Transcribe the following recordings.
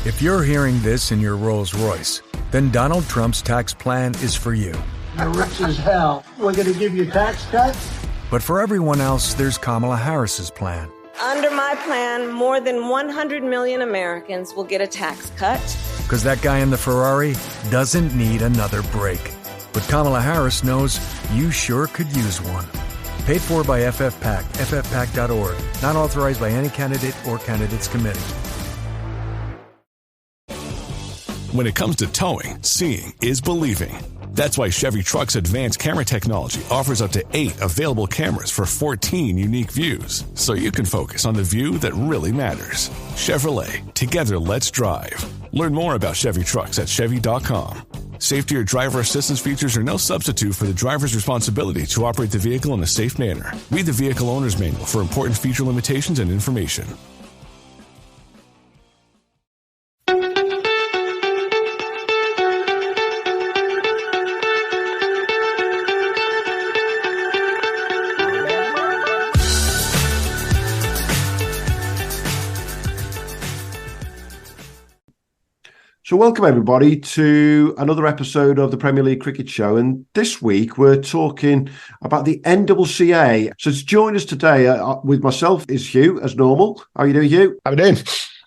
If you're hearing this in your Rolls Royce, then Donald Trump's tax plan is for you. You're rich as hell. We're going to give you a tax cut? But for everyone else, there's Kamala Harris's plan. Under my plan, more than 100 million Americans will get a tax cut. Because that guy in the Ferrari doesn't need another break. But Kamala Harris knows you sure could use one. Paid for by FFPAC, ffpac.org. Not authorized by any candidate or candidates committee. When it comes to towing, seeing is believing. That's why Chevy Truck's advanced camera technology offers up to 8 available cameras for 14 unique views, so you can focus on the view that really matters. Chevrolet, together let's drive. Learn more about Chevy Trucks at Chevy.com. Safety or driver assistance features are no substitute for the driver's responsibility to operate the vehicle in a safe manner. Read the Vehicle Owner's Manual for important feature limitations and information. So welcome everybody to another episode of the Premier League Cricket Show, and this week we're talking about the NCCA. So to join us today with myself is Hugh, as normal. How are you doing, Hugh? How are you doing?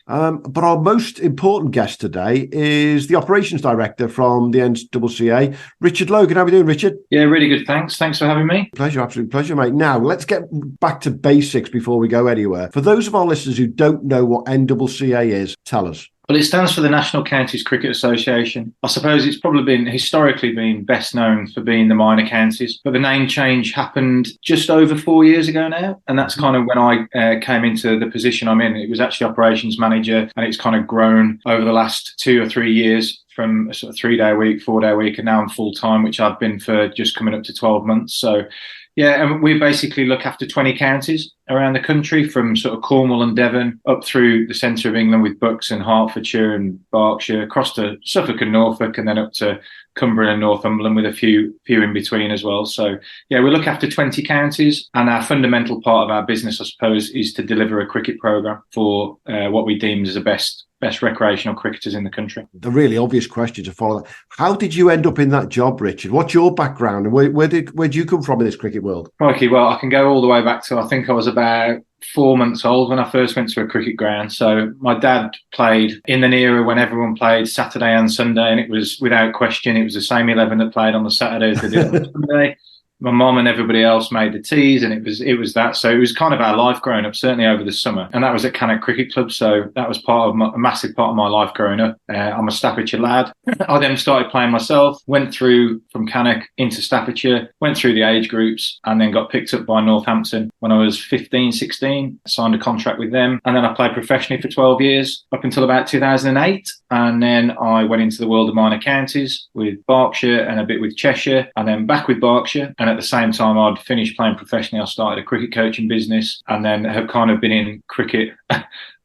But our most important guest today is the Operations Director from the NCCA, Richard Logan. How are you doing, Richard? Yeah, really good, thanks. Thanks for having me. Pleasure, absolute pleasure, mate. Now, let's get back to basics before we go anywhere. For those of our listeners who don't know what NCCA is, tell us. Well, it stands for the National Counties Cricket Association. I suppose it's probably historically been best known for being the minor counties, but the name change happened just over 4 years ago now, and that's kind of when I came into the position I'm in. It was actually operations manager, and it's kind of grown over the last 2 or 3 years from a sort of 3-day a week, 4-day a week, and now I'm full-time, which I've been for just coming up to 12 months. So yeah, and we basically look after 20 counties around the country, from sort of Cornwall and Devon up through the centre of England with Bucks and Hertfordshire and Berkshire, across to Suffolk and Norfolk, and then up to Cumbria and Northumberland with a few in between as well. So yeah, we look after 20 counties, and our fundamental part of our business, I suppose, is to deliver a cricket programme for what we deem as the best recreational cricketers in the country. The really obvious question to follow that: how did you end up in that job, Richard? What's your background, and where did you come from in this cricket world? Okay, well, I can go all the way back to, I think I was about 4 months old when I first went to a cricket ground. So my dad played in an era when everyone played Saturday and Sunday, and it was, without question, it was the same 11 that played on the Saturday as they did on the Sunday. My mum and everybody else made the teas, and it was that. So it was kind of our life growing up, certainly over the summer. And that was at Cannock Cricket Club. So that was a massive part of my life growing up. I'm a Staffordshire lad. I then started playing myself, went through from Cannock into Staffordshire, went through the age groups, and then got picked up by Northampton when I was 15, 16, signed a contract with them. And then I played professionally for 12 years up until about 2008. And then I went into the world of minor counties with Berkshire and a bit with Cheshire, and then back with Berkshire. And at the same time I'd finished playing professionally, I started a cricket coaching business, and then have kind of been in cricket,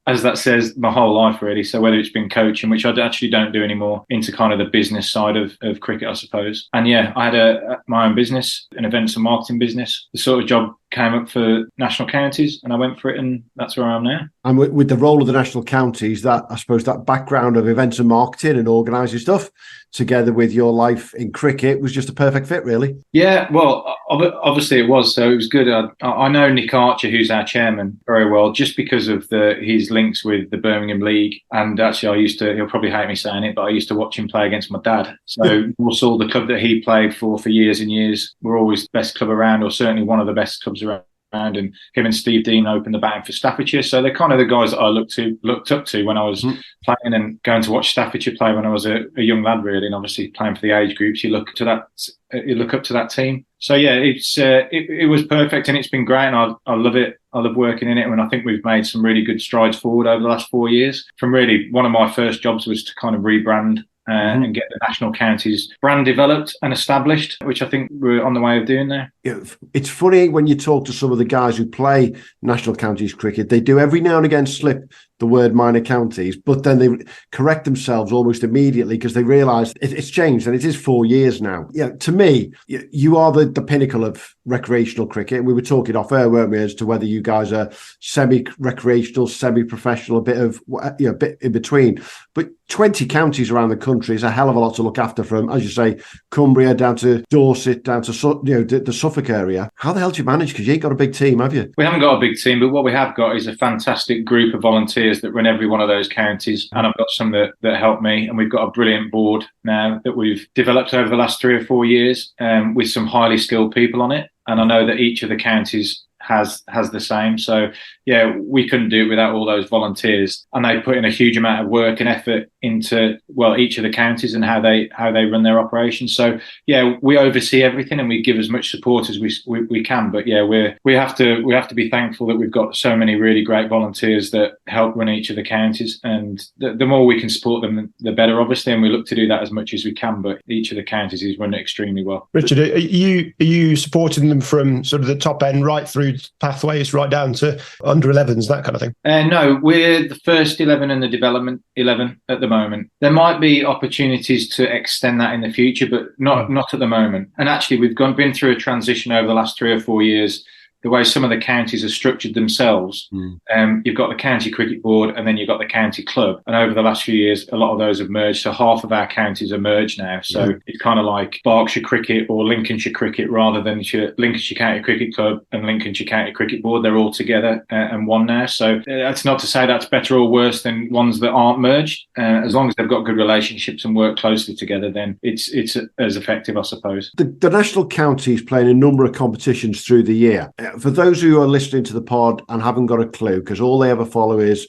as that says, my whole life really. So whether it's been coaching, which I actually don't do anymore, into kind of the business side of cricket, I suppose. And yeah, I had my own business, an events and marketing business. The sort of job came up for national counties, and I went for it, and that's where I am now. And with the role of the national counties, that, I suppose, that background of events and marketing and organising stuff, together with your life in cricket, was just a perfect fit, really. Yeah, well, obviously it was. So it was good. I know Nick Archer, who's our chairman, very well, just because of his links with the Birmingham League. And actually, he'll probably hate me saying it, but I used to watch him play against my dad. So Walsall, the club that he played for years and years, were always the best club around, or certainly one of the best clubs around. And him and Steve Dean opened the batting for Staffordshire. So they're kind of the guys that I looked up to when I was playing, and going to watch Staffordshire play when I was a young lad, really. And obviously playing for the age groups, you look up to that team. So yeah, it was perfect, and it's been great, and I love it. I love working in it, and I think we've made some really good strides forward over the last 4 years. From really, one of my first jobs was to kind of rebrand and get the national counties brand developed and established, which I think we're on the way of doing there. Yeah, it's funny when you talk to some of the guys who play national counties cricket, they do every now and again slip the word minor counties, but then they correct themselves almost immediately because they realise it's changed, and it is 4 years now. Yeah, to me, you are the pinnacle of recreational cricket. We were talking off air, weren't we, as to whether you guys are semi-recreational, semi-professional, a bit in between. But 20 counties around the country is a hell of a lot to look after, from, as you say, Cumbria down to Dorset, down to the Suffolk area. How the hell do you manage? Because you ain't got a big team, have you? We haven't got a big team, but what we have got is a fantastic group of volunteers that run every one of those counties. And I've got some that help me. And we've got a brilliant board now that we've developed over the last 3 or 4 years with some highly skilled people on it. And I know that each of the counties has the same. So, yeah, we couldn't do it without all those volunteers. And they put in a huge amount of work and effort into, well, each of the counties and how they run their operations. So, yeah, we oversee everything and we give as much support as we can. But, yeah, we have to be thankful that we've got so many really great volunteers that help run each of the counties. And the more we can support them, the better, obviously. And we look to do that as much as we can. But each of the counties is run extremely well. Richard, are you supporting them from sort of the top end right through pathways right down to under 11s, that kind of thing? No, we're the first 11 and the development 11 at the moment. There might be opportunities to extend that in the future, but not at the moment. And actually, we've been through a transition over the last 3 or 4 years. The way some of the counties are structured themselves, you've got the county cricket board and then you've got the county club. And over the last few years, a lot of those have merged. So half of our counties are merged now. So it's kind of like Berkshire Cricket or Lincolnshire Cricket rather than Lincolnshire County Cricket Club and Lincolnshire County Cricket Board. They're all together and one now. So that's not to say that's better or worse than ones that aren't merged. As long as they've got good relationships and work closely together, then it's as effective, I suppose. The national counties play in a number of competitions through the year. For those who are listening to the pod and haven't got a clue, because all they ever follow is,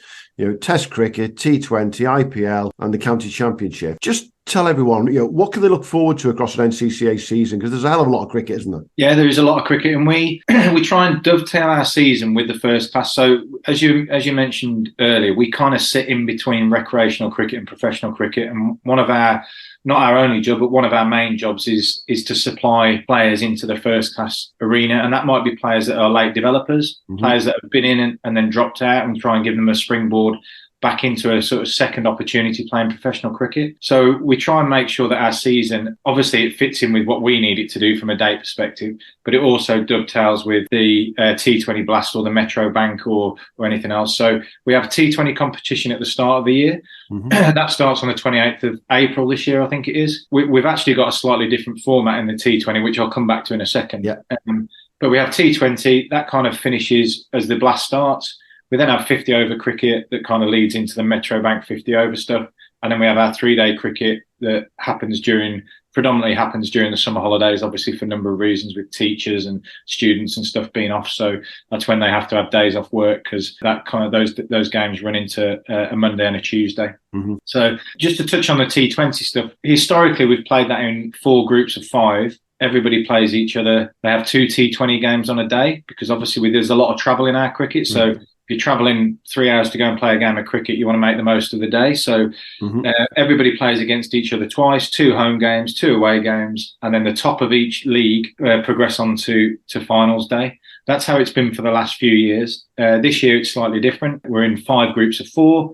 Test cricket, T20, IPL, and the county championship, just tell everyone, what can they look forward to across an NCCA season? Because there's a hell of a lot of cricket, isn't there? Yeah, there is a lot of cricket, and we try and dovetail our season with the first class. So as you mentioned earlier, we kind of sit in between recreational cricket and professional cricket, and one of our, not our only job, but one of our main jobs is to supply players into the first class arena. And that might be players that are late developers, players that have been in and then dropped out, and try and give them a springboard back into a sort of second opportunity playing professional cricket. So we try and make sure that our season, obviously it fits in with what we need it to do from a date perspective, but it also dovetails with the T20 Blast or the Metro Bank or anything else. So we have a T20 competition at the start of the year. That starts on the 28th of April this year, I think it is. We've actually got a slightly different format in the T20, which I'll come back to in a second. Yeah. But we have T20, that kind of finishes as the Blast starts. We then have 50 over cricket that kind of leads into the Metro Bank 50 over stuff. And then we have our 3-day cricket that predominantly happens during the summer holidays, obviously for a number of reasons with teachers and students and stuff being off. So that's when they have to have days off work, because that kind of those games run into a Monday and a Tuesday. So just to touch on the T20 stuff, historically we've played that in 4 groups of 5. Everybody plays each other. They have 2 T20 games on a day, because obviously there's a lot of travel in our cricket. So if you're travelling 3 hours to go and play a game of cricket, you want to make the most of the day. So everybody plays against each other twice, 2 home games, 2 away games, and then the top of each league progress on to finals day. That's how it's been for the last few years. This year it's slightly different. We're in 5 groups of 4.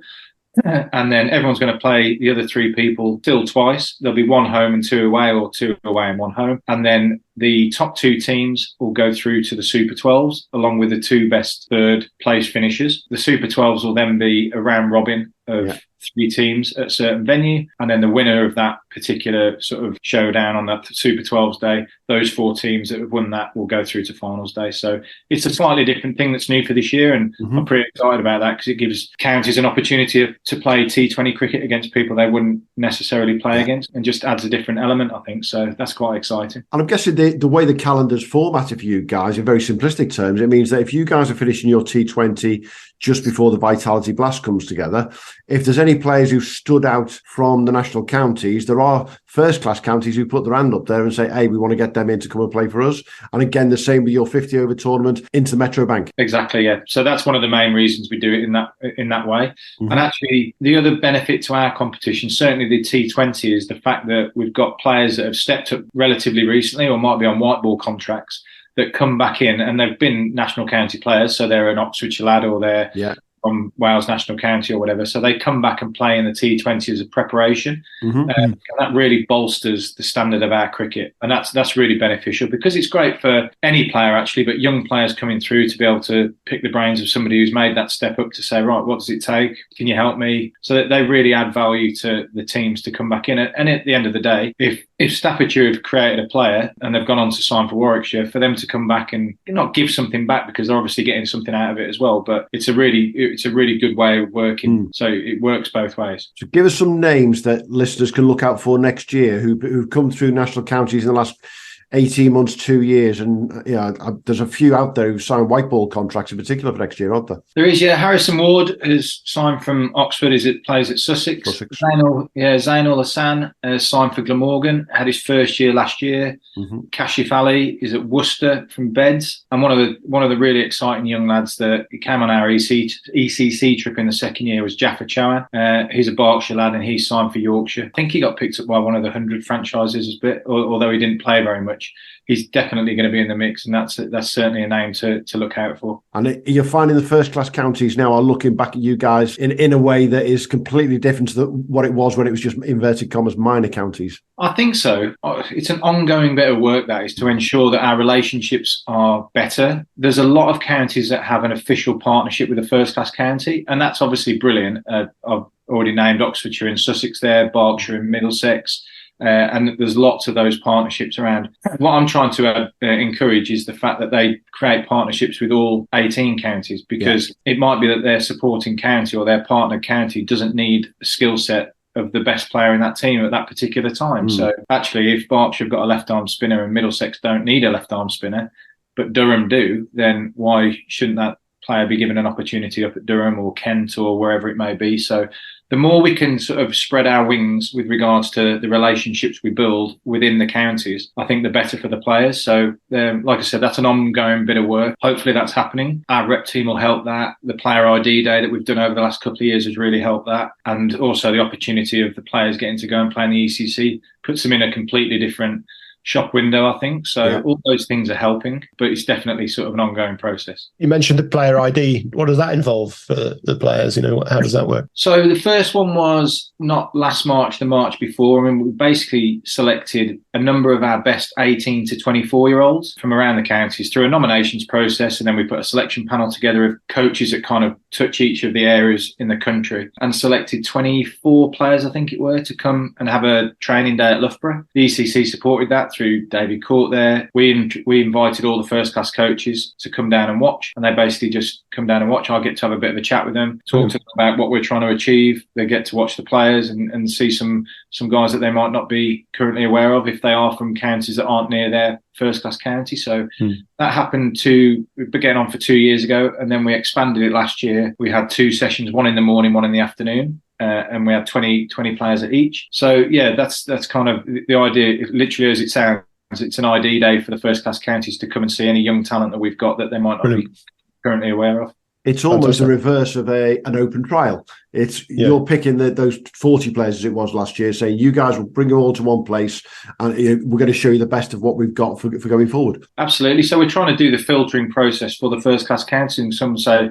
And then everyone's going to play the other 3 people still twice. There'll be 1 home and 2 away, or 2 away and 1 home. And then the top 2 teams will go through to the Super 12s, along with the 2 best 3rd place finishers. The Super 12s will then be a round robin of 3 teams at a certain venue. And then the winner of that particular sort of showdown on that Super 12s day, those 4 teams that have won that will go through to finals day. So it's a slightly different thing that's new for this year. And I'm pretty excited about that, because it gives counties an opportunity to play T20 cricket against people they wouldn't necessarily play against, and just adds a different element, I think. So that's quite exciting. And I'm guessing the way the calendar's formatted for you guys, in very simplistic terms, it means that if you guys are finishing your T20 just before the Vitality Blast comes together, if there's any players who stood out from the national counties, there are first-class counties who put their hand up there and say, hey, we want to get them in to come and play for us. And again, the same with your 50-over tournament into the Metro Bank. Exactly, yeah. So that's one of the main reasons we do it in that way. And actually, the other benefit to our competition, certainly the T20, is the fact that we've got players that have stepped up relatively recently, or might be on white ball contracts, that come back in, and they've been national county players. So they're an Oxfordshire lad, or they're from Wales National County or whatever. So they come back and play in the T20 as a preparation. And that really bolsters the standard of our cricket. And that's really beneficial because it's great for any player, actually, but young players coming through to be able to pick the brains of somebody who's made that step up to say, right, what does it take? Can you help me? So that they really add value to the teams to come back in. And at the end of the day, if Staffordshire have created a player and they've gone on to sign for Warwickshire, for them to come back and not give something back because they're obviously getting something out of it as well, but it's a really good way of working. So it works both ways. So give us some names that listeners can look out for next year who've come through national counties in the last 18 months, 2 years. And there's a few out there who've signed white ball contracts in particular for next year, aren't there? There is, yeah. Harrison Ward has signed from Oxford. Plays at Sussex. Zainul Hassan has signed for Glamorgan, had his first year last year. Kashif Ali is at Worcester from Beds. And one of the really exciting young lads that came on our ECC trip in the second year was Jaffa Chauhan. He's a Berkshire lad and he's signed for Yorkshire. I think he got picked up by one of the 100 franchises, although he didn't play very much. He's definitely going to be in the mix, and that's certainly a name to look out for. And you're finding the first-class counties now are looking back at you guys in a way that is completely different to what it was when it was just inverted commas minor counties. I think so. It's an ongoing bit of work that is to ensure that our relationships are better. There's a lot of counties that have an official partnership with a first-class county, and that's obviously brilliant. I've already named Oxfordshire and Sussex there, Berkshire and Middlesex. And there's lots of those partnerships around. What I'm trying to encourage is the fact that they create partnerships with all 18 counties, because it might be that their supporting county or their partner county doesn't need the skill set of the best player in that team at that particular time. So actually, if Berkshire have got a left-arm spinner and Middlesex don't need a left-arm spinner, but Durham do, then why shouldn't that player be given an opportunity up at Durham or Kent or wherever it may be? So the more we can sort of spread our wings with regards to the relationships we build within the counties, I think the better for the players. So, like I said, that's an ongoing bit of work. Hopefully that's happening. Our rep team will help that. The player ID day that we've done over the last couple of years has really helped that. And also the opportunity of the players getting to go and play in the ECC puts them in a completely different shop window, I think. So all those things are helping, but it's definitely sort of an ongoing process. You mentioned the player ID. What does that involve for the players? How does that work? So the first one was not last March, the March before. I mean, we basically selected a number of our best 18 to 24-year-olds from around the counties through a nominations process, and then we put a selection panel together of coaches that kind of touch each of the areas in the country, and selected 24 players, I think it were, to come and have a training day at Loughborough. The ECC supported that through David Court there. We invited all the first-class coaches to come down and watch, and they basically just come down and watch. I get to have a bit of a chat with them, talk to them about what we're trying to achieve. They get to watch the players and see some guys that they might not be currently aware of if they are from counties that aren't near their first-class county. So that happened we began on for 2 years ago, and then we expanded it last year. We had 2 sessions, one in the morning, one in the afternoon. And we had 20 players at each. So, yeah, that's kind of the idea. Literally, as it sounds, it's an ID day for the first-class counties to come and see any young talent that we've got that they might not be currently aware of. It's almost the reverse of an open trial. You're picking those 40 players as it was last year, saying you guys will bring them all to one place, and we're going to show you the best of what we've got for going forward. Absolutely. So we're trying to do the filtering process for the first-class counties, and some say,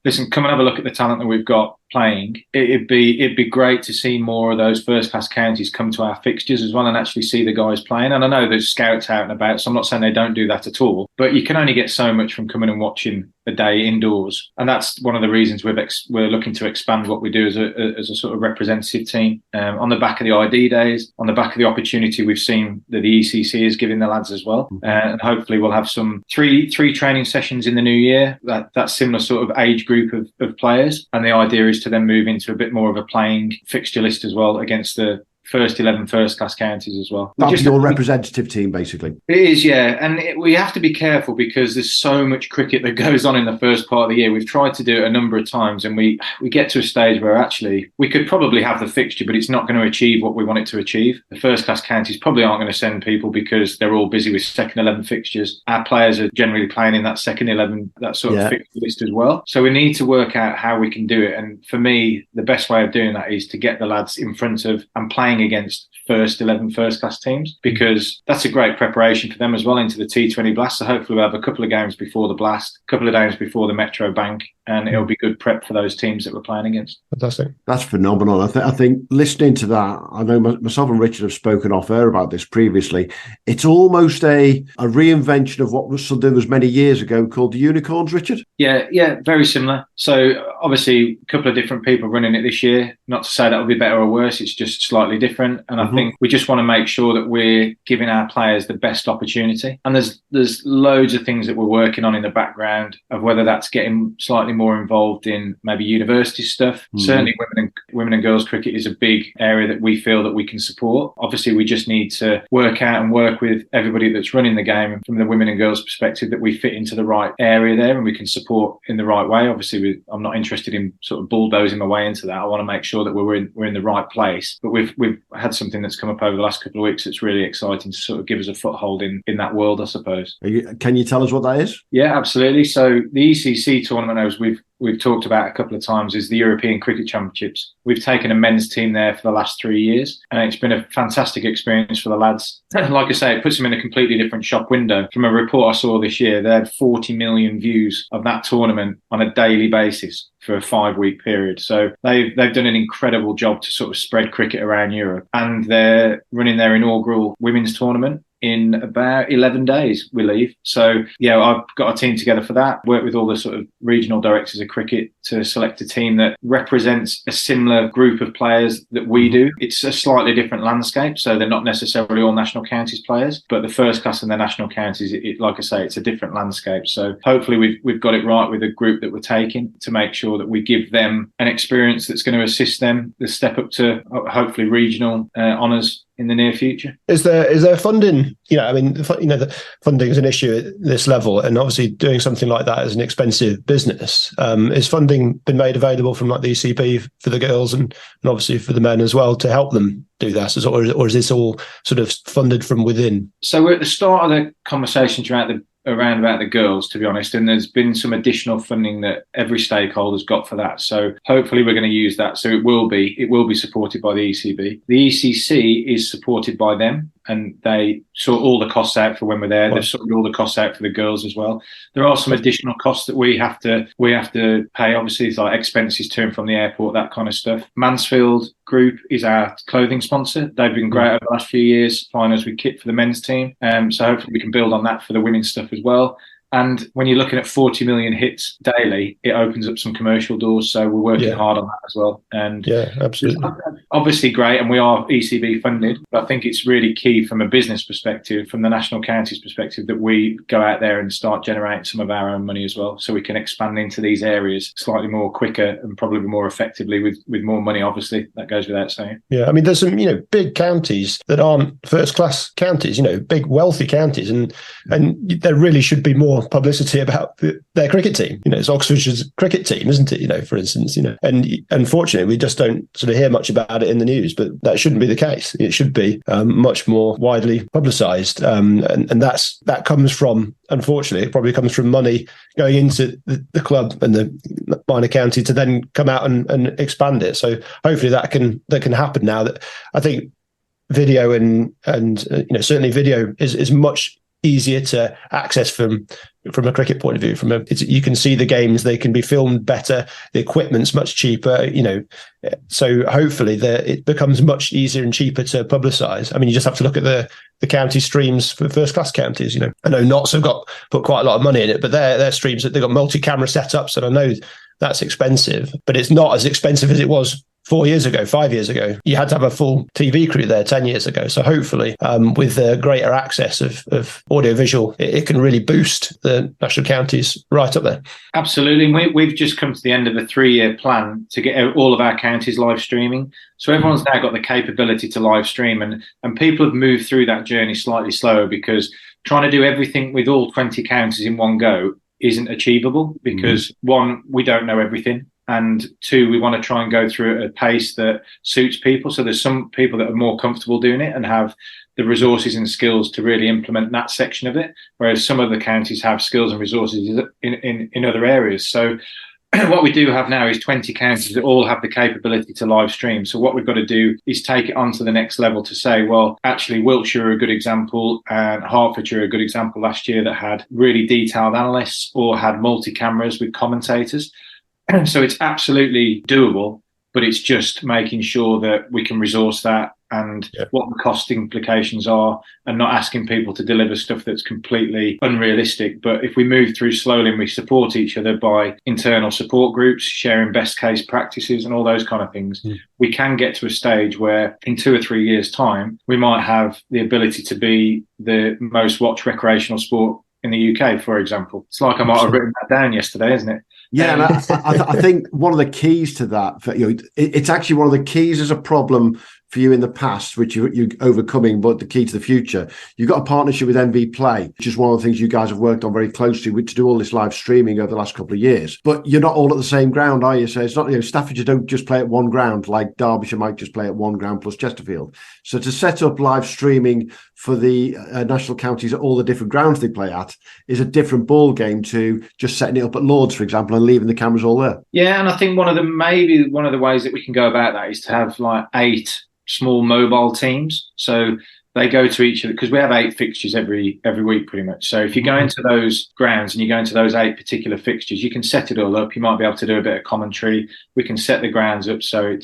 listen, come and have a look at the talent that we've got playing. It'd be great to see more of those first-class counties come to our fixtures as well and actually see the guys playing. And I know there's scouts out and about, so I'm not saying they don't do that at all, but you can only get so much from coming and watching a day indoors. And that's one of the reasons we're looking to expand what we do as a sort of representative team. On the back of the ID days, on the back of the opportunity we've seen that the ECC is giving the lads as well. And hopefully we'll have some three training sessions in the new year, that similar sort of age group of players. And the idea is to then move into a bit more of a playing fixture list as well against the first 11 first-class counties as well. That's your representative team, basically. It is, yeah. And we have to be careful because there's so much cricket that goes on in the first part of the year. We've tried to do it a number of times, and we get to a stage where actually we could probably have the fixture, but it's not going to achieve what we want it to achieve. The first-class counties probably aren't going to send people because they're all busy with second 11 fixtures. Our players are generally playing in that second 11, that sort of fixture list as well. So we need to work out how we can do it. And for me, the best way of doing that is to get the lads in front of and playing against first 11 first-class teams, because that's a great preparation for them as well into the T20 Blast. So hopefully we'll have a couple of games before the Blast, a couple of games before the Metro Bank, and it'll be good prep for those teams that we're playing against. Fantastic. That's phenomenal. I think listening to that, I know myself and Richard have spoken off air about this previously. It's almost a reinvention of what was something was many years ago called the Unicorns, Richard. Yeah, very similar. So obviously a couple of different people running it this year. Not to say that will be better or worse, it's just slightly different. And I think we just want to make sure that we're giving our players the best opportunity. And there's loads of things that we're working on in the background, of whether that's getting slightly more involved in maybe university stuff. Certainly women and girls cricket is a big area that we feel that we can support. Obviously we just need to work out and work with everybody that's running the game from the women and girls perspective, that we fit into the right area there and we can support in the right way. Obviously I'm not interested in sort of bulldozing my way into that. I want to make sure that we're in the right place. But we've had something that's come up over the last couple of weeks that's really exciting to sort of give us a foothold in that world, I suppose. Can you tell us what that is? Yeah, absolutely. So the ECC tournament, as we've talked about a couple of times, is the European Cricket Championships. We've taken a men's team there for the last 3 years, and it's been a fantastic experience for the lads. Like I say, it puts them in a completely different shop window. From a report I saw this year, they had 40 million views of that tournament on a daily basis for a 5-week period. So they've done an incredible job to sort of spread cricket around Europe, and they're running their inaugural women's tournament in about 11 days, we leave. So, yeah, I've got a team together for that, work with all the sort of regional directors of cricket to select a team that represents a similar group of players that we do. It's a slightly different landscape, so they're not necessarily all national counties players, but the first class and the national counties, like I say, it's a different landscape. So hopefully we've got it right with the group that we're taking to make sure that we give them an experience that's going to assist them to step up to hopefully regional honours in the near future. Is there funding? The funding is an issue at this level, and obviously doing something like that is an expensive business. Is funding been made available from like the ECB for the girls and obviously for the men as well to help them do that, or is this all sort of funded from within? So we're at the start of the conversations around about the girls, to be honest, and there's been some additional funding that every stakeholder's got for that. So hopefully we're going to use that. So it will be supported by the ECB. The ECC is supported by them, and they sort all the costs out for when we're there. They've sorted all the costs out for the girls as well. There are some additional costs that we have to pay. Obviously, it's like expenses to and from the airport, that kind of stuff. Mansfield Group is our clothing sponsor. They've been great over the last few years, supplying us with kit for the men's team. So hopefully we can build on that for the women's stuff as well. And when you're looking at 40 million hits daily, it opens up some commercial doors. So we're working hard on that as well. And yeah, absolutely. Obviously great. And we are ECB funded. But I think it's really key from a business perspective, from the national counties perspective, that we go out there and start generating some of our own money as well. So we can expand into these areas slightly more quicker and probably more effectively with more money. Obviously, that goes without saying. Yeah. I mean, there's some, big counties that aren't first class counties, big wealthy counties. And there really should be more publicity about their cricket team. It's Oxfordshire's cricket team, isn't it? For instance, and unfortunately we just don't sort of hear much about it in the news, but that shouldn't be the case. It should be much more widely publicised. And that comes from, unfortunately, it probably comes from money going into the club and the minor county to then come out and expand it. So hopefully that can happen now. That I think video and certainly video is much easier to access from a cricket point of view. You can see the games, they can be filmed better, the equipment's much cheaper, so hopefully it becomes much easier and cheaper to publicise. I mean, you just have to look at the county streams for first class counties. I know Notts have put quite a lot of money in it, but their streams, they've got multi-camera setups, and I know that's expensive, but it's not as expensive as it was 4 years ago, 5 years ago. You had to have a full TV crew there 10 years ago. So hopefully with the greater access of audiovisual, it can really boost the national counties right up there. Absolutely. We've just come to the end of a 3-year plan to get all of our counties live streaming. So everyone's now got the capability to live stream, and people have moved through that journey slightly slower, because trying to do everything with all 20 counties in one go isn't achievable, because one, we don't know everything. And two, we want to try and go through at a pace that suits people. So there's some people that are more comfortable doing it and have the resources and skills to really implement that section of it, whereas some of the counties have skills and resources in other areas. So what we do have now is 20 counties that all have the capability to live stream. So what we've got to do is take it on to the next level to say, well, actually Wiltshire are a good example, and Hertfordshire are a good example last year that had really detailed analysts or had multi-cameras with commentators. So it's absolutely doable, but it's just making sure that we can resource that and what the cost implications are, and not asking people to deliver stuff that's completely unrealistic. But if we move through slowly and we support each other by internal support groups, sharing best case practices and all those kind of things, we can get to a stage where in 2 or 3 years' time, we might have the ability to be the most watched recreational sport in the UK, for example. It's like I might have written that down yesterday, isn't it? Yeah, and I think one of the keys to that, it's actually one of the keys as a problem for you in the past, which you're overcoming, but the key to the future. You've got a partnership with MV Play, which is one of the things you guys have worked on very closely with, to do all this live streaming over the last couple of years. But you're not all at the same ground, are you? So it's not, Staffordshire don't just play at one ground, like Derbyshire might just play at one ground plus Chesterfield. So to set up live streaming for the national counties at all the different grounds they play at is a different ball game to just setting it up at Lords, for example, and leaving the cameras all there. Yeah, and I think one of the ways that we can go about that is to have like 8 small mobile teams. So they go to each of, because we have 8 fixtures every week pretty much. So if you go into those grounds and you go into those 8 particular fixtures, you can set it all up. You might be able to do a bit of commentary. We can set the grounds up so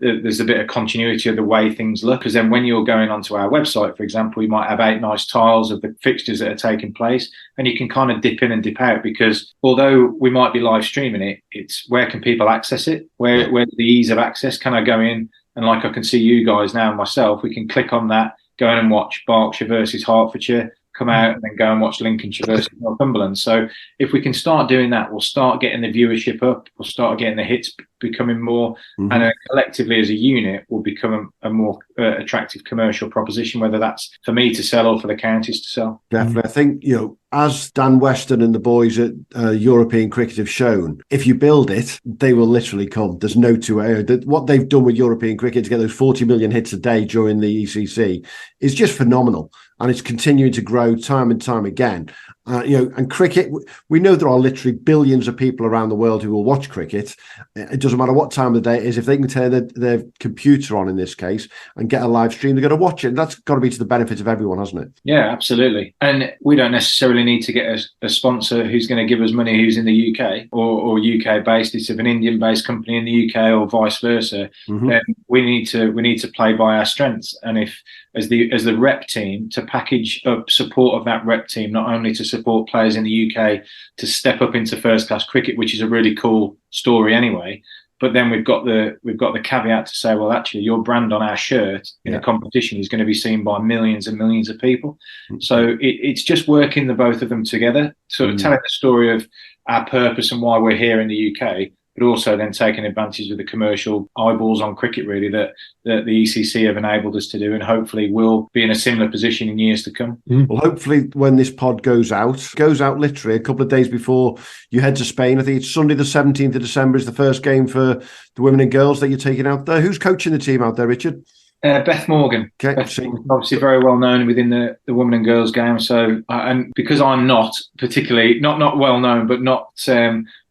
there's a bit of continuity of the way things look. Because then when you're going onto our website, for example, you might have 8 nice tiles of the fixtures that are taking place, and you can kind of dip in and dip out, because although we might be live streaming it, it's where can people access it? Where the ease of access? Can I go in and, like I can see you guys now and myself, we can click on that, go in and watch Berkshire versus Hertfordshire, come out and then go and watch Lincolnshire versus Northumberland. So if we can start doing that, we'll start getting the viewership up, we'll start getting the hits becoming more, and then collectively as a unit will become a more attractive commercial proposition, whether that's for me to sell or for the counties to sell. Definitely. I think, as Dan Weston and the boys at European Cricket have shown, if you build it, they will literally come. There's no two way. What they've done with European Cricket to get those 40 million hits a day during the ECC is just phenomenal. And it's continuing to grow time and time again. And cricket, we know there are literally billions of people around the world who will watch cricket. It doesn't matter what time of the day it is. If they can turn their computer on, in this case, and get a live stream, they're going to watch it. And that's got to be to the benefit of everyone, hasn't it? Yeah, absolutely. And we don't necessarily need to get a sponsor who's going to give us money who's in the UK or UK based. It's of an Indian based company in the UK or vice versa. Then we need to play by our strengths. And if as the rep team, to package up support of that rep team, not only to support players in the UK to step up into first class cricket, which is a really cool story anyway, but then we've got the caveat to say, well, actually, your brand on our shirt in a competition is going to be seen by millions and millions of people. So it's just working the both of them together, sort of telling the story of our purpose and why we're here in the UK, but also then taking advantage of the commercial eyeballs on cricket, really, that the ECC have enabled us to do, and hopefully we'll be in a similar position in years to come. Well, hopefully when this pod goes out literally a couple of days before you head to Spain. I think it's Sunday the 17th of December is the first game for the women and girls that you're taking out there. Who's coaching the team out there, Richard? Beth Morgan. Okay. Beth Morgan, obviously very well known within the women and girls game. So, and because I'm not particularly, not well known, but not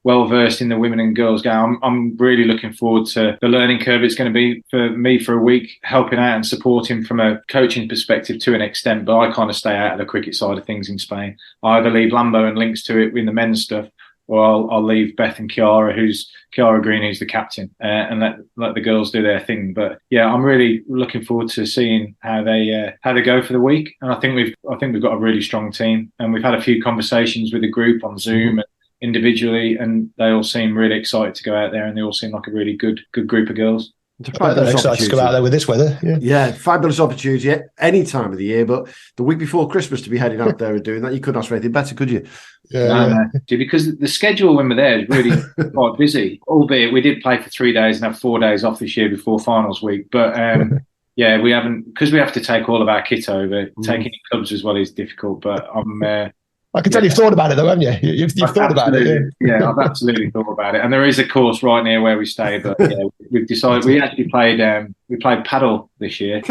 well versed in the women and girls game, I'm really looking forward to the learning curve it's going to be for me for a week, helping out and supporting from a coaching perspective to an extent. But I kind of stay out of the cricket side of things in Spain. I either leave Lambo and links to it in the men's stuff, or I'll leave Beth and Kiara Green, who's the captain, and let the girls do their thing. But yeah, I'm really looking forward to seeing how they go for the week. And I think we've got a really strong team, and we've had a few conversations with the group on Zoom and individually, and they all seem really excited to go out there, and they all seem like a really good group of girls. They're excited to go out there with this weather. Yeah, fabulous opportunity at any time of the year, but the week before Christmas to be heading out there and doing that, you couldn't ask for anything better, could you? No. Because the schedule when we're there is really quite busy, albeit we did play for 3 days and have 4 days off this year before finals week. But yeah, we haven't, because we have to take all of our kit over. Taking clubs as well is difficult, but I can tell you've thought about it though, haven't you? You've thought about it. Yeah, I've absolutely thought about it. And there is a course right near where we stay, but yeah, we've decided we actually played paddle this year,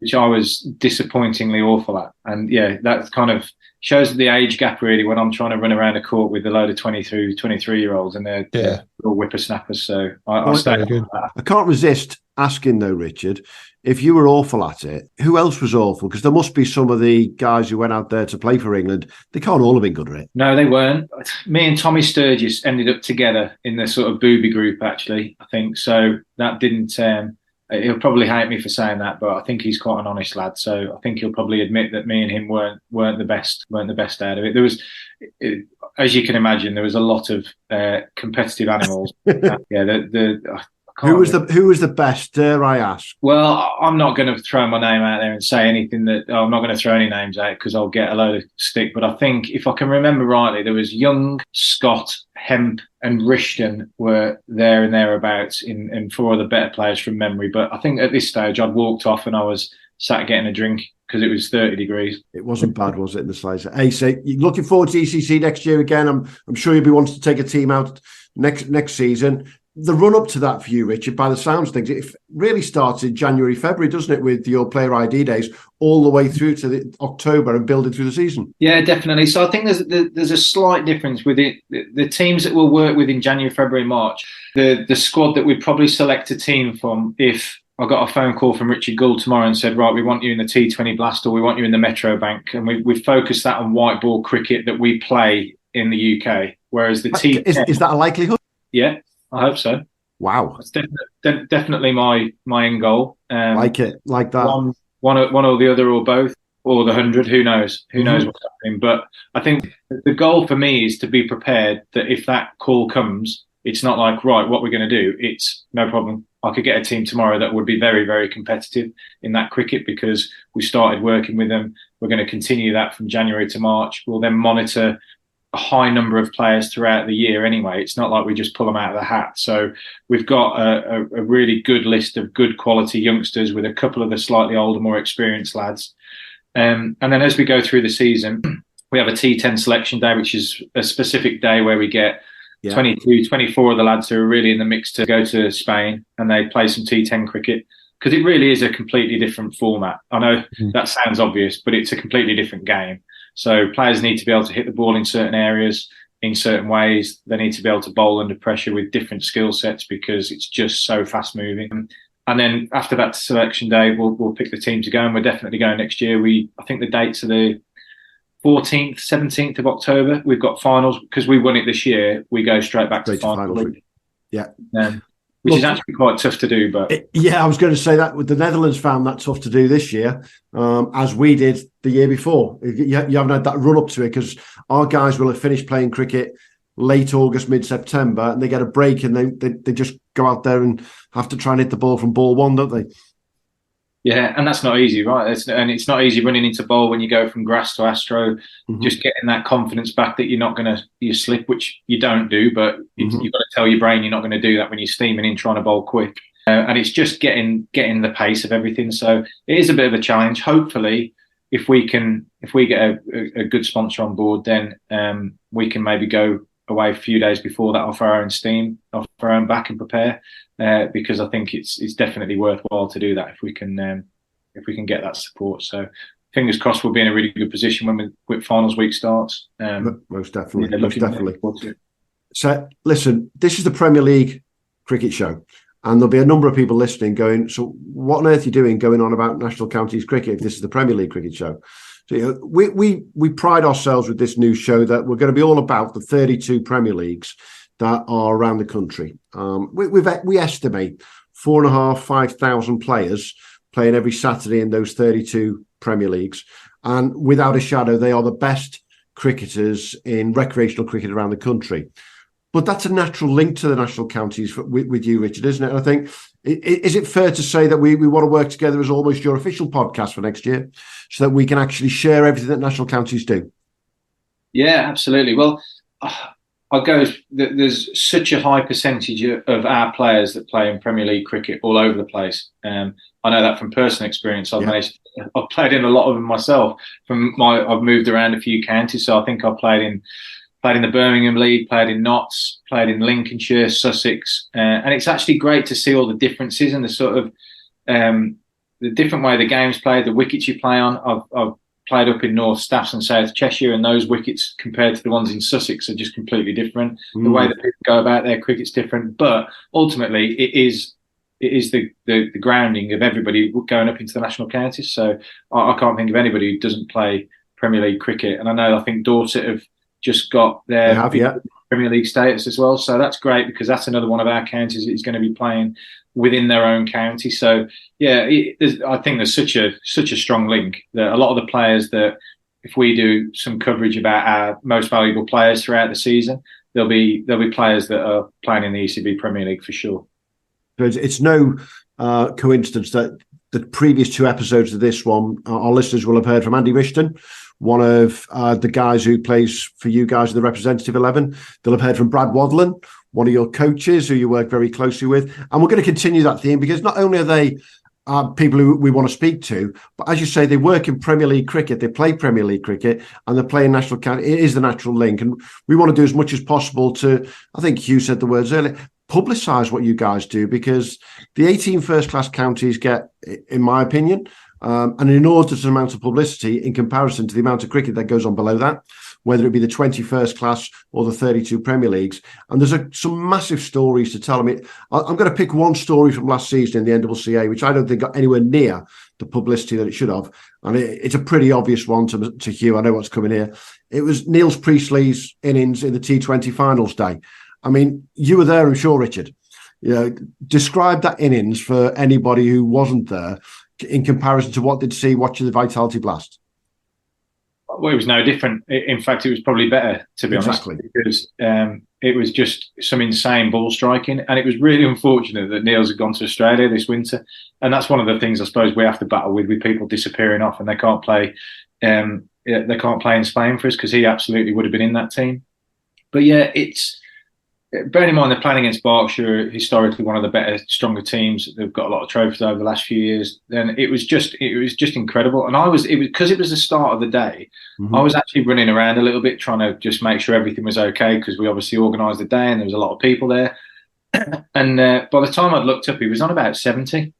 which I was disappointingly awful at. And yeah, that's kind of shows the age gap really when I'm trying to run around a court with a load of 23-year-olds and they're all whippersnappers. So I stay very good. I can't resist asking though, Richard, if you were awful at it, who else was awful? Because there must be some of the guys who went out there to play for England. They can't all have been good at it. No, they weren't. Me and Tommy Sturgis ended up together in the sort of booby group, actually, I think. So that didn't... he'll probably hate me for saying that, but I think he's quite an honest lad. So I think he'll probably admit that me and him weren't the best out of it. There was, as you can imagine, there was a lot of competitive animals. Who was the best? Dare I ask? Well, I'm not going to throw my name out there and say anything I'm not going to throw any names out because I'll get a load of stick. But I think if I can remember rightly, there was Young, Scott, Hemp, and Rishton were there and thereabouts in 4 of the better players from memory. But I think at this stage I'd walked off and I was sat getting a drink because it was 30 degrees. It wasn't bad, was it, in the slides? Hey, so you're looking forward to ECC next year again. I'm sure you'll be wanting to take a team out next season. The run up to that for you, Richard, by the sounds of things, it really starts in January, February, doesn't it, with your player ID days all the way through to October and building through the season? Yeah, definitely. So I think there's a slight difference with it. The teams that we'll work with in January, February, March, the squad that we'd probably select a team from if I got a phone call from Richard Gould tomorrow and said, right, we want you in the T20 Blast or we want you in the Metro Bank. And we've focused that on white ball cricket that we play in the UK. Whereas the T10... Is that a likelihood? Yeah. I hope so. Wow, it's definitely my end goal. Like that. One or the other, or both, or the 100. Who knows? Who knows what's happening? But I think the goal for me is to be prepared that if that call comes, it's not like, right, what we're going to do. It's no problem. I could get a team tomorrow that would be very, very competitive in that cricket because we started working with them. We're going to continue that from January to March. We'll then monitor a high number of players throughout the year anyway. It's not like we just pull them out of the hat. So we've got a really good list of good quality youngsters with a couple of the slightly older, more experienced lads. And then as we go through the season, we have a T10 selection day, which is a specific day where we get 22, 24 of the lads who are really in the mix to go to Spain and they play some T10 cricket. Because it really is a completely different format. I know that sounds obvious, but it's a completely different game. So players need to be able to hit the ball in certain areas, in certain ways. They need to be able to bowl under pressure with different skill sets because it's just so fast moving. And then after that selection day, we'll pick the team to go, and we're definitely going next year. I think the dates are the 14th, 17th of October. We've got finals because we won it this year. We go straight back to finals. Yeah. Which is actually quite tough to do, but I was going to say that the Netherlands found that tough to do this year, as we did the year before. You haven't had that run up to it because our guys will have finished playing cricket late August, mid-September, and they get a break and they just go out there and have to try and hit the ball from ball one, don't they? Yeah, and that's not easy, right? It's not easy running into bowl when you go from grass to astro. Just getting that confidence back that you're not going to slip, which you don't do, but you've got to tell your brain you're not going to do that when you're steaming in trying to bowl quick. And it's just getting the pace of everything. So it is a bit of a challenge. Hopefully, if we get a good sponsor on board, then we can maybe go away a few days before that off our own steam, off our own back and prepare. Because I think it's definitely worthwhile to do that if we can get that support. So fingers crossed we'll be in a really good position when finals week starts. Most definitely. So listen, this is the Premier League cricket show, and there'll be a number of people listening going, so what on earth are you doing going on about national counties cricket if this is the Premier League cricket show? So we pride ourselves with this new show that we're going to be all about the 32 Premier Leagues that are around the country. We estimate 4,500 players playing every Saturday in those 32 Premier Leagues. And without a shadow, they are the best cricketers in recreational cricket around the country. But that's a natural link to the national counties with you, Richard, isn't it? And I think, is it fair to say that we want to work together as almost your official podcast for next year so that we can actually share everything that national counties do? Yeah, absolutely. Well, there's such a high percentage of our players that play in Premier League cricket all over the place. I know that from personal experience. I've played in a lot of them myself. I've moved around a few counties, so I think I've played in the Birmingham League, played in Notts, played in Lincolnshire, Sussex, and it's actually great to see all the differences and the sort of the different way the game's played, the wickets you play on. I've played up in North Staffs and South Cheshire, and those wickets compared to the ones in Sussex are just completely different. The way that people go about their cricket's different, but ultimately it is the grounding of everybody going up into the national counties. So I can't think of anybody who doesn't play Premier League cricket. And I think Dorset have just got their Premier League status as well. So that's great, because that's another one of our counties that is going to be playing within their own county. So yeah, I think there's such a strong link that a lot of the players that, if we do some coverage about our most valuable players throughout the season, there'll be players that are playing in the ECB Premier League for sure. It's no coincidence that the previous two episodes of this one, our listeners will have heard from Andy Rishton, one of the guys who plays for you guys in the representative 11. They'll have heard from Brad Wadlin, one of your coaches who you work very closely with. And we're going to continue that theme, because not only are they people who we want to speak to, but as you say, they work in Premier League cricket, they play Premier League cricket, and they're playing national county. It is the natural link. And we want to do as much as possible to, I think Hugh said the words earlier, publicise what you guys do, because the 18 first-class counties get, in my opinion, an inordinate amount of publicity in comparison to the amount of cricket that goes on below that, whether it be the 21st class or the 32 Premier Leagues. And there's some massive stories to tell. I mean, I'm going to pick one story from last season in the NCCA, which I don't think got anywhere near the publicity that it should have. And it's a pretty obvious one to Hugh. I know what's coming here. It was Niels Priestley's innings in the T20 finals day. I mean, you were there, I'm sure, Richard. Describe that innings for anybody who wasn't there in comparison to what they'd see watching the Vitality Blast. Well, it was no different. In fact, it was probably better, to be honest, because it was just some insane ball striking, and it was really unfortunate that Niels had gone to Australia this winter, and that's one of the things I suppose we have to battle with people disappearing off, and they can't play. They can't play in Spain for us, because he absolutely would have been in that team. But yeah, bearing in mind they're playing against Berkshire, historically one of the better, stronger teams. They've got a lot of trophies over the last few years. Then it was just incredible. And because it was the start of the day, I was actually running around a little bit trying to just make sure everything was okay, because we obviously organised the day and there was a lot of people there. And by the time I'd looked up, he was on about 70.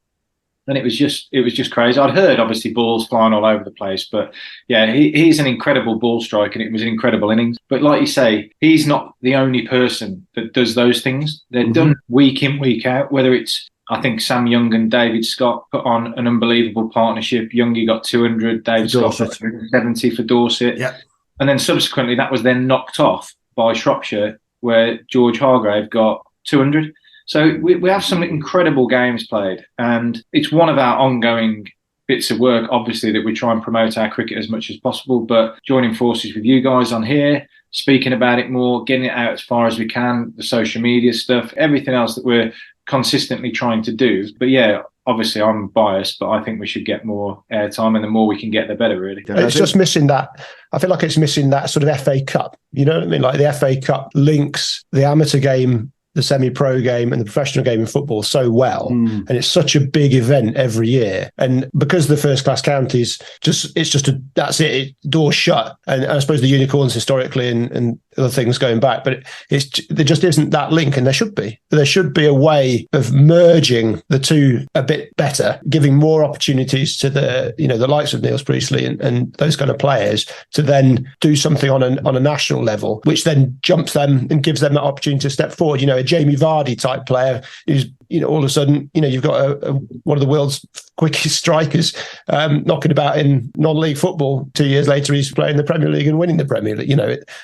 And it was just crazy. I'd heard obviously balls flying all over the place, but yeah, he's an incredible ball striker, and it was an incredible innings. But like you say, he's not the only person that does those things. They're done week in, week out. Whether it's, I think Sam Young and David Scott put on an unbelievable partnership. Youngie got 200, David Scott got 170 for Dorset. Yeah. And then subsequently that was then knocked off by Shropshire, where George Hargrave got 200. So we have some incredible games played, and it's one of our ongoing bits of work, obviously, that we try and promote our cricket as much as possible, but joining forces with you guys on here, speaking about it more, getting it out as far as we can, the social media stuff, everything else that we're consistently trying to do. But yeah, obviously I'm biased, but I think we should get more airtime, and the more we can get, the better, really. It's just missing that. I feel like it's missing that sort of FA Cup. You know what I mean? Like the FA Cup links the amateur game, the semi-pro game, and the professional game in football so well, and it's such a big event every year. And because the first-class counties, that's it, doors shut. And I suppose the unicorns historically and other things going back, but there just isn't that link, and there should be. There should be a way of merging the two a bit better, giving more opportunities to the likes of Niels Priestley and those kind of players to then do something on a national level, which then jumps them and gives them that opportunity to step forward. A Jamie Vardy type player who's, all of a sudden, you've got one of the world's quickest strikers knocking about in non-league football. 2 years later, he's playing the Premier League and winning the Premier League.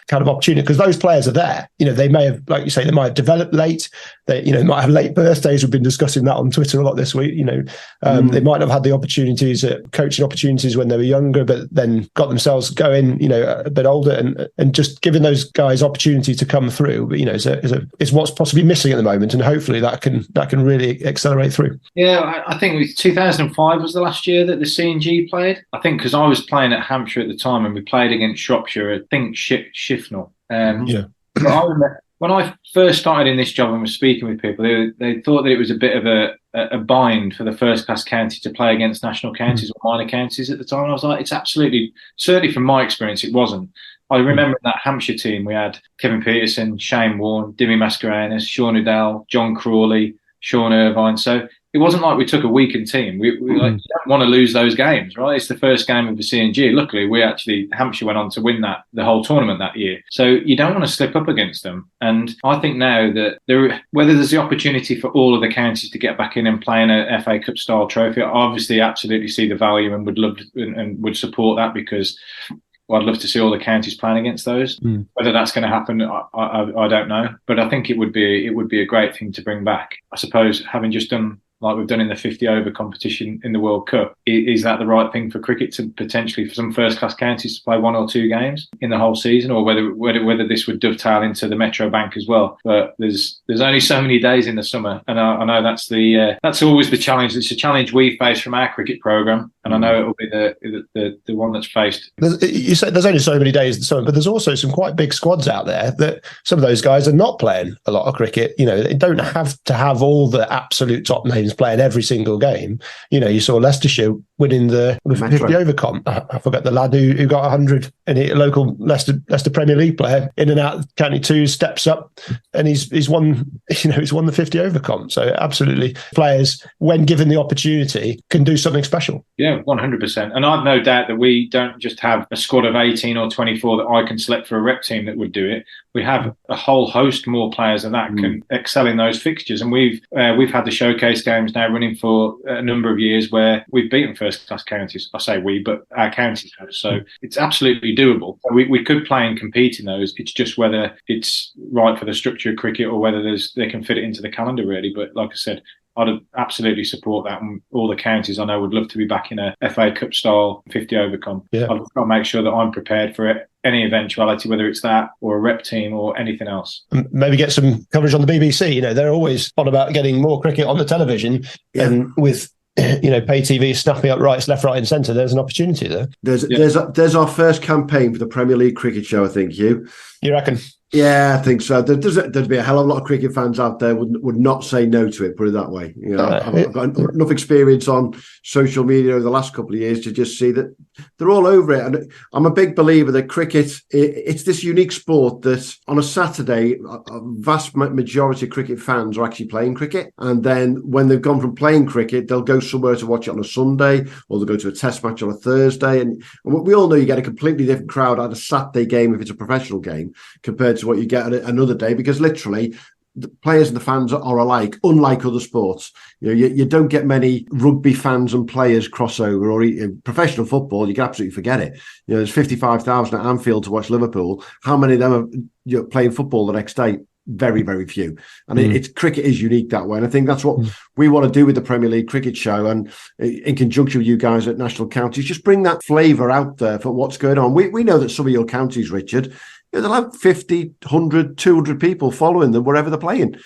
Kind of opportunity, because those players are there. They may have, like you say, they might have developed late. They, might have late birthdays. We've been discussing that on Twitter a lot this week. They might have had the opportunities, coaching opportunities when they were younger, but then got themselves going, a bit older, and just giving those guys opportunity to come through. But is what's possibly missing at the moment, and hopefully that can really accelerate through. Yeah, I think it was 2005 was the last year that the C&G played. I think because I was playing at Hampshire at the time, and we played against Shropshire, I think Shifnal. But I remember when I first started in this job and was speaking with people, they thought that it was a bit of a bind for the first-class county to play against national counties or minor counties at the time. And I was like, it's absolutely, certainly from my experience, it wasn't. I remember in that Hampshire team, we had Kevin Peterson, Shane Warne, Dimmy Mascarenas, Sean Udall, John Crawley, Sean Irvine. So it wasn't like we took a weakened team. We like, you don't want to lose those games, right? It's the first game of the C&G. Luckily, Hampshire went on to win the whole tournament that year. So you don't want to slip up against them. And I think now that whether there's the opportunity for all of the counties to get back in and play in a FA Cup style trophy, I obviously absolutely see the value and would love and would support that, because I'd love to see all the counties playing against those. Whether that's going to happen, I don't know. But I think it would be a great thing to bring back. I suppose, having just done like we've done in the 50 over competition in the World Cup, is that the right thing for cricket, to potentially for some first class counties to play 1 or 2 games in the whole season, or whether this would dovetail into the Metro Bank as well? But there's only so many days in the summer, and I know that's always the challenge. It's a challenge we face from our cricket programme, and I know it'll be the one that's faced. You said there's only so many days in the summer, but there's also some quite big squads out there that some of those guys are not playing a lot of cricket. They don't have to have all the absolute top names playing every single game. You saw Leicestershire winning the 50 over comp. I forget the lad who got 100, and a local Leicester Premier League player in and out of County 2 steps up, and he's won the 50 over comp. So absolutely, players, when given the opportunity, can do something special. Yeah, 100%. And I've no doubt that we don't just have a squad of 18 or 24 that I can select for a rep team that would do it. We have a whole host more players than that can excel in those fixtures. And we've had the showcase games now running for a number of years where we've beaten first class counties. I say we, but our counties have. So it's absolutely doable. We could play and compete in those. It's just whether it's right for the structure of cricket or whether they can fit it into the calendar, really. But like I said, I'd absolutely support that, and all the counties I know would love to be back in a FA Cup style 50 over comp. Yeah. I've got to make sure that I'm prepared for it, any eventuality, whether it's that or a rep team or anything else. Maybe get some coverage on the BBC. They're always on about getting more cricket on the television, and with pay TV snapping up rights left, right, and centre, there's an opportunity there. There's our first campaign for the Premier League Cricket Show, I think, Hugh. You reckon? Yeah, I think so. There'd be a hell of a lot of cricket fans out there would not say no to it, put it that way. I've got enough experience on social media over the last couple of years to just see that they're all over it. And I'm a big believer that cricket, it's this unique sport that on a Saturday, a vast majority of cricket fans are actually playing cricket. And then when they've gone from playing cricket, they'll go somewhere to watch it on a Sunday, or they'll go to a test match on a Thursday. And we all know you get a completely different crowd at a Saturday game if it's a professional game compared to what you get at another day, because literally the players and the fans are alike, unlike other sports. You don't get many rugby fans and players crossover, or in professional football, you can absolutely forget it. There's 55,000 at Anfield to watch Liverpool. How many of them are playing football the next day? Very, very few. And cricket is unique that way. And I think that's what we want to do with the Premier League Cricket Show. And in conjunction with you guys at National Counties, just bring that flavour out there for what's going on. We know that some of your counties, Richard, they'll have 50, 100, 200 people following them wherever they're playing.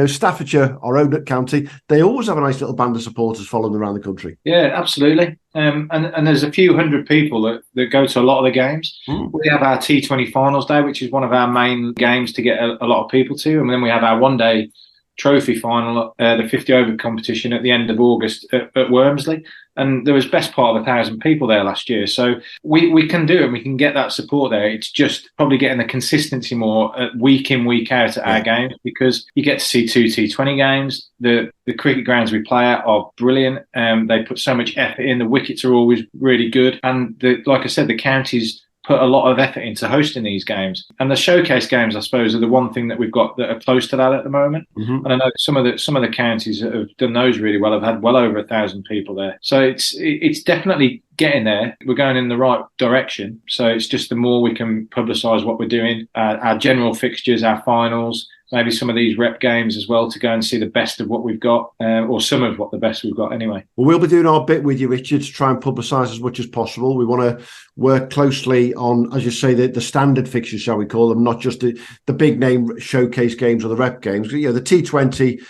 Staffordshire, our own county, they always have a nice little band of supporters following them around the country. Yeah, absolutely. And there's a few hundred people that go to a lot of the games. We have our T20 finals day, which is one of our main games to get a lot of people to. And then we have our one-day trophy final, the 50 over competition at the end of August at Wormsley. And there was best part of 1,000 people there last year. So we can do it, and we can get that support there. It's just probably getting the consistency more week in, week out at our games, because you get to see 2 T20 games. The cricket grounds we play at are brilliant. They put so much effort in. The wickets are always really good. And like I said, the counties put a lot of effort into hosting these games. And the showcase games, I suppose, are the one thing that we've got that are close to that at the moment. And I know some of the counties that have done those really well have had well over 1,000 people there. So it's definitely getting there. We're going in the right direction. So it's just the more we can publicise what we're doing, our general fixtures, our finals, maybe some of these rep games as well, to go and see the best of what we've got, or some of what the best we've got anyway. Well, we'll be doing our bit with you, Richard, to try and publicise as much as possible. We want to work closely on, as you say, the standard fixtures, shall we call them, not just the big name showcase games or the rep games. The T20,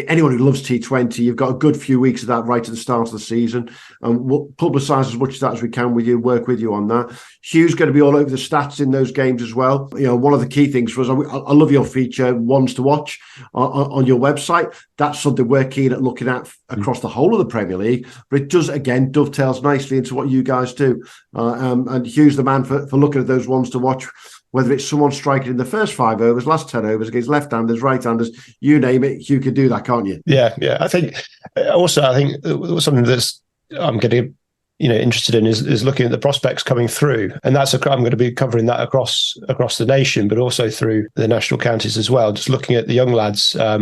anyone who loves T20, you've got a good few weeks of that right at the start of the season, and we'll publicise as much of that as we can with you, work with you on that. Hugh's going to be all over the stats in those games as well. One of the key things for us, I love your feature Cricket Show ones to watch on your website. That's something we're keen at looking at across the whole of the Premier League. But it does, again, dovetails nicely into what you guys do. And Hugh's the man for looking at those ones to watch, whether it's someone striking in the first 5 overs, last 10 overs against left-handers, right-handers, you name it, Hugh could do that, can't you? Yeah. I think something that's I'm getting interested in is looking at the prospects coming through, and I'm going to be covering that across the nation, but also through the national counties as well. Just looking at the young lads, I've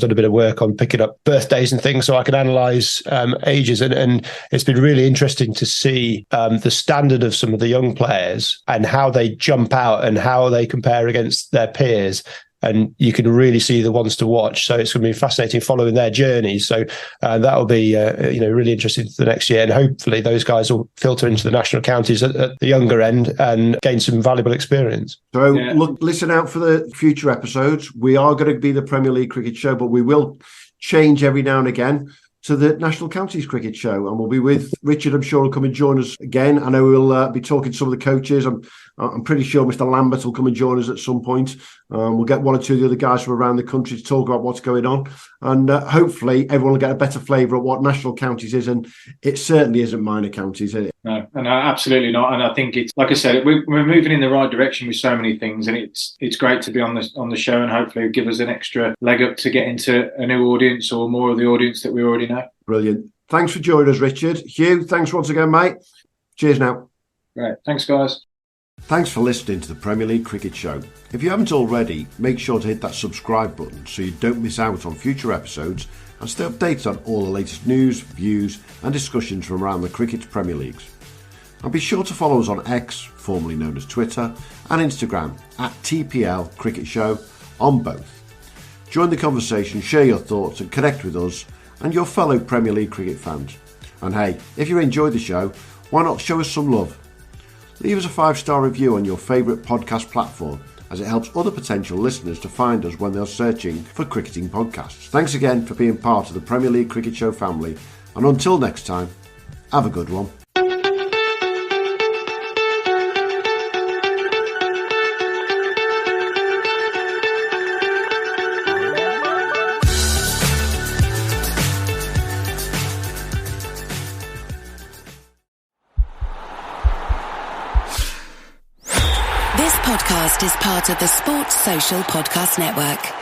done a bit of work on picking up birthdays and things, so I can analyse ages, and it's been really interesting to see the standard of some of the young players and how they jump out and how they compare against their peers. And you can really see the ones to watch. So it's going to be fascinating following their journeys. So that'll be really interesting for the next year. And hopefully those guys will filter into the national counties at the younger end and gain some valuable experience. So look, listen out for the future episodes. We are going to be the Premier League Cricket Show, but we will change every now and again to the National Counties Cricket Show, and we'll be with Richard. I'm sure he'll come and join us again. I know we'll be talking to some of the coaches. I'm pretty sure Mr. Lambert will come and join us at some point. We'll get one or two of the other guys from around the country to talk about what's going on, and hopefully everyone will get a better flavour of what national counties is, and it certainly isn't minor counties, is it? No, absolutely not. And I think it's, like I said, we're moving in the right direction with so many things, and it's great to be on the show, and hopefully give us an extra leg up to get into a new audience or more of the audience that we already know. Brilliant. Thanks for joining us, Richard. Hugh, thanks once again, mate. Cheers now. Right. Thanks, guys. Thanks for listening to the Premier League Cricket Show. If you haven't already, make sure to hit that subscribe button so you don't miss out on future episodes and stay updated on all the latest news, views and discussions from around the cricket's Premier Leagues. And be sure to follow us on X, formerly known as Twitter, and Instagram at TPL Cricket Show on both. Join the conversation, share your thoughts and connect with us and your fellow Premier League cricket fans. And hey, if you enjoyed the show, why not show us some love? Leave us a 5-star review on your favourite podcast platform, as it helps other potential listeners to find us when they're searching for cricketing podcasts. Thanks again for being part of the Premier League Cricket Show family, and until next time, have a good one. This podcast is part of the Sports Social Podcast Network.